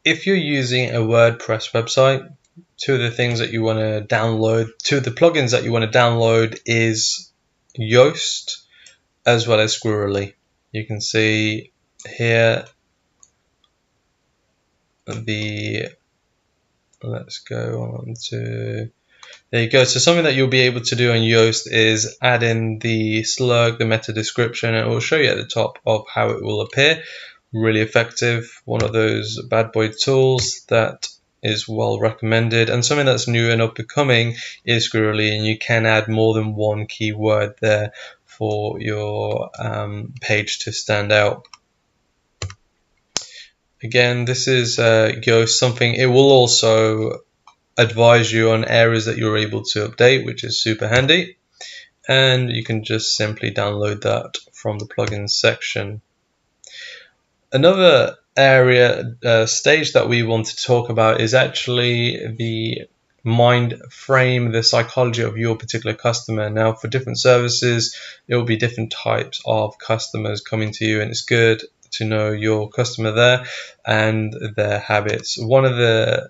if you're using a WordPress website, two of the plugins that you want to download is Yoast as well as Squirrely. You can see here let's go on to, there you go. So something that you'll be able to do on Yoast is add in the slug, the meta description, and it will show you at the top of how it will appear. Really effective, one of those bad boy tools that is well recommended. And something that's new and up and coming is Squirrely, and you can add more than one keyword there for your page to stand out. Again, this is Yoast, something it will also advise you on areas that you're able to update, which is super handy, and you can just simply download that from the plugins section. Another area stage that we want to talk about is actually the mind frame, the psychology of your particular customer. Now, for different services, there will be different types of customers coming to you, and it's good to know your customer there and their habits. One of the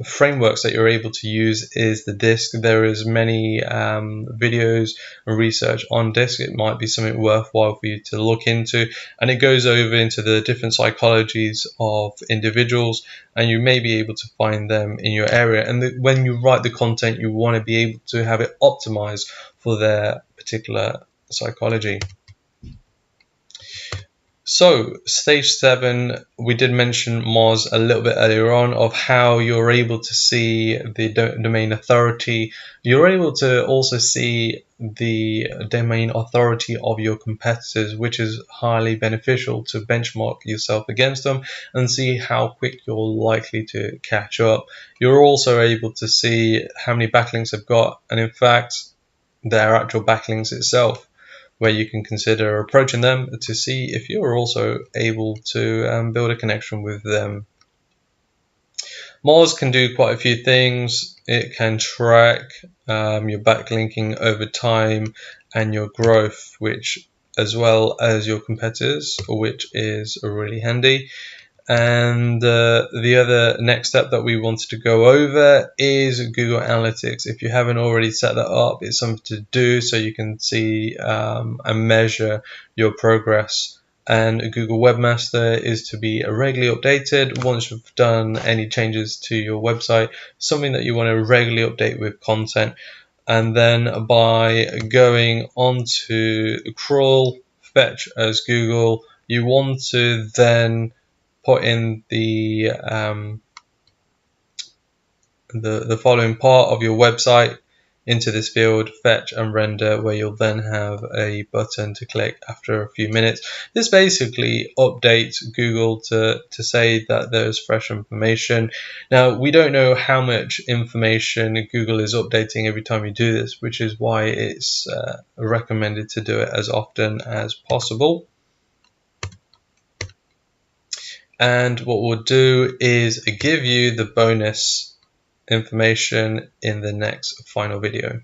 frameworks that you're able to use is the disc. There is many videos and research on disc. It might be something worthwhile for you to look into, and it goes over into the different psychologies of individuals, and you may be able to find them in your area. And when you write the content, you want to be able to have it optimized for their particular psychology. So stage 7, we did mention Moz a little bit earlier on, of how you're able to see the domain authority. You're able to also see the domain authority of your competitors, which is highly beneficial to benchmark yourself against them and see how quick you're likely to catch up. You're also able to see how many backlinks they've got, and in fact their actual backlinks itself, where you can consider approaching them to see if you're also able to build a connection with them. Moz can do quite a few things. It can track your backlinking over time and your growth, which as well as your competitors, which is really handy. And the other next step that we wanted to go over is Google Analytics. If you haven't already set that up, it's something to do so you can see and measure your progress. And Google Webmaster is to be regularly updated once you've done any changes to your website, something that you want to regularly update with content. And then by going on to crawl, fetch as Google, you want to then put in the following part of your website into this field, fetch and render, where you'll then have a button to click after a few minutes. This basically updates Google to say that there's fresh information. Now, we don't know how much information Google is updating every time you do this, which is why it's recommended to do it as often as possible. And what we'll do is give you the bonus information in the next final video.